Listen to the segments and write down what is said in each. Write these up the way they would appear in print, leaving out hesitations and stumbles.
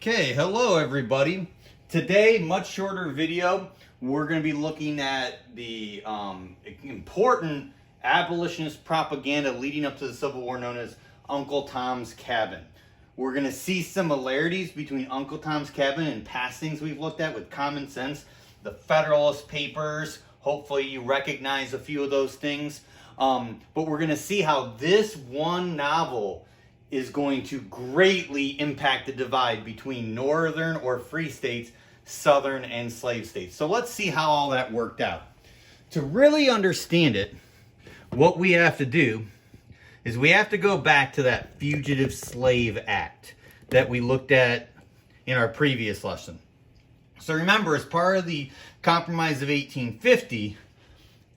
Okay, hello everybody. Today, much shorter video, we're going to be looking at the important abolitionist propaganda leading up to the Civil War known as Uncle Tom's Cabin. We're going to see similarities between Uncle Tom's Cabin and past things we've looked at with Common Sense, the Federalist Papers. Hopefully you recognize a few of those things. But we're going to see how this one novel is going to greatly impact the divide between northern or free states, southern and slave states. So let's see how all that worked out. To really understand it, what we have to do is we have to go back to that Fugitive Slave Act that we looked at in our previous lesson. So remember, as part of the Compromise of 1850,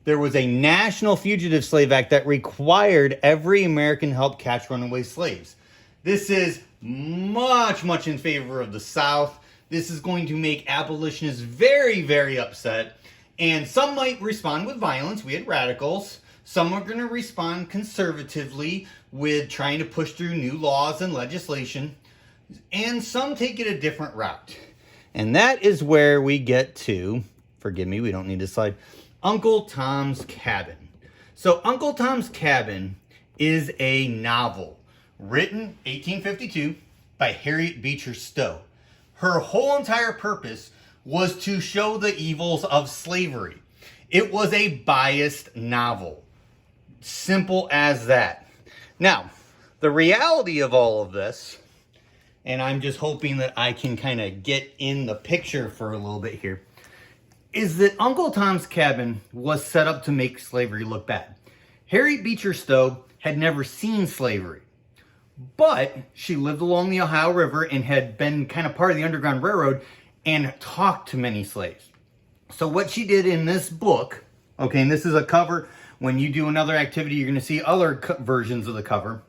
there was a National Fugitive Slave Act that required every American help catch runaway slaves. This is much in favor of the South. This is going to make abolitionists very upset. And some might respond with violence. We had radicals. Some are going to respond conservatively with trying to push through new laws and legislation. And some take it a different route. And that is where we get to, forgive me, we don't need to slide, Uncle Tom's Cabin. So Uncle Tom's Cabin is a novel written 1852 by Harriet Beecher Stowe. Her whole entire purpose was to show the evils of slavery. It was a biased novel. Simple as that. Now, the reality of all of this, and I'm just hoping that I can kind of get in the picture for a little bit here, is that Uncle Tom's Cabin was set up to make slavery look bad. Harriet Beecher Stowe had never seen slavery, but she lived along the Ohio River and had been kind of part of the Underground Railroad and talked to many slaves. So what she did in this book, okay, and this is a cover. When you do another activity, you're going to see other versions of the cover,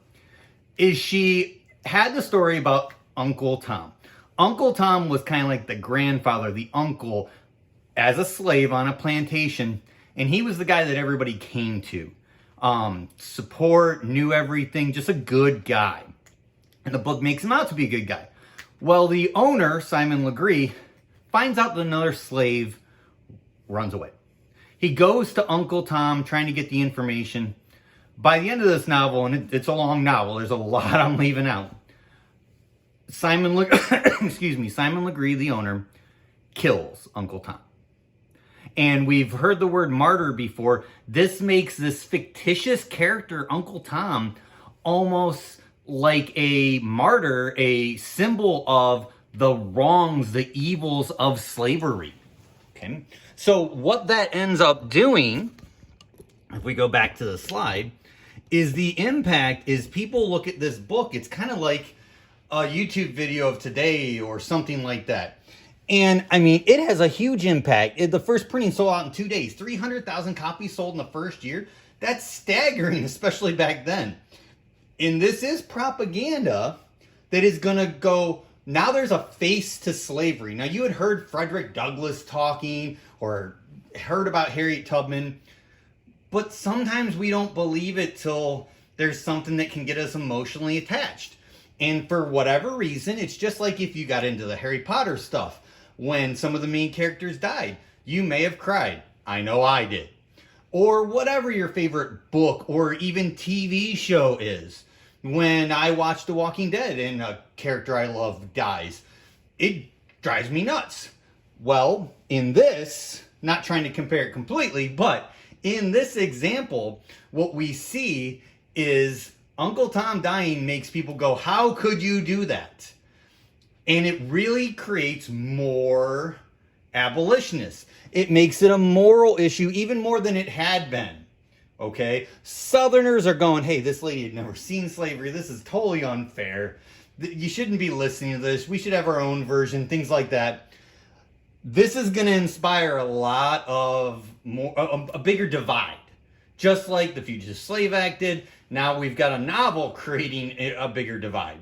is she had the story about Uncle Tom. Uncle Tom was kind of like the grandfather, the uncle, as a slave on a plantation, and he was the guy that everybody came to. Support, knew everything, just a good guy. And the book makes him out to be a good guy. Well, the owner, Simon Legree, finds out that another slave runs away. He goes to Uncle Tom trying to get the information. By the end of this novel, and it's a long novel, there's a lot I'm leaving out. Simon Legree, the owner, kills Uncle Tom. And we've heard the word martyr before. This makes this fictitious character, Uncle Tom, almost like a martyr, a symbol of the wrongs, the evils of slavery. Okay? So what that ends up doing, if we go back to the slide, is the impact is people look at this book. It's kind of like a YouTube video of today or something like that. And, I mean, it has a huge impact. The first printing sold out in 2 days. 300,000 copies sold in the first year. That's staggering, especially back then. And this is propaganda that is going to go, now there's a face to slavery. Now, you had heard Frederick Douglass talking or heard about Harriet Tubman. But sometimes we don't believe it till there's something that can get us emotionally attached. And for whatever reason, it's just like if you got into the Harry Potter stuff. When some of the main characters died, you may have cried. I know I did. Or whatever your favorite book or even TV show is. When I watch The Walking Dead and a character I love dies, it drives me nuts. Well, in this, not trying to compare it completely, but in this example, what we see is Uncle Tom dying makes people go, how could you do that? And it really creates more abolitionists. It makes it a moral issue, even more than it had been. Okay? Southerners are going, hey, this lady had never seen slavery. This is totally unfair. You shouldn't be listening to this. We should have our own version, things like that. This is going to inspire a lot of a bigger divide. Just like the Fugitive Slave Act did. Now we've got a novel creating a bigger divide.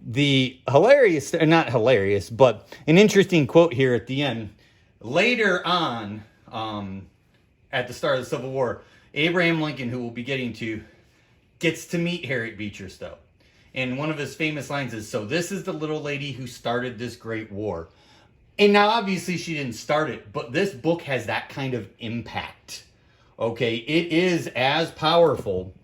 The hilarious, not hilarious, but an interesting quote here at the end. Later on, at the start of the Civil War, Abraham Lincoln, who we'll be getting to, gets to meet Harriet Beecher Stowe. And one of his famous lines is, "So this is the little lady who started this great war." And now obviously she didn't start it, but this book has that kind of impact. Okay, it is as powerful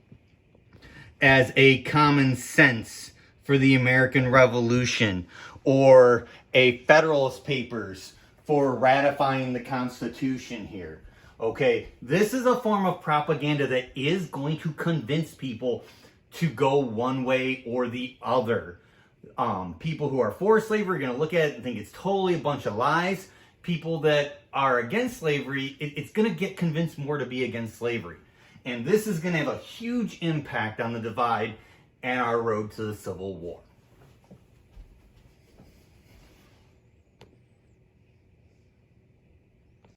as a Common Sense for the American Revolution or a Federalist Papers for ratifying the Constitution here. Okay, this is a form of propaganda that is going to convince people to go one way or the other. People who are for slavery are going to look at it and think it's totally a bunch of lies. People that are against slavery, it's going to get convinced more to be against slavery. And this is going to have a huge impact on the divide and our road to the Civil War.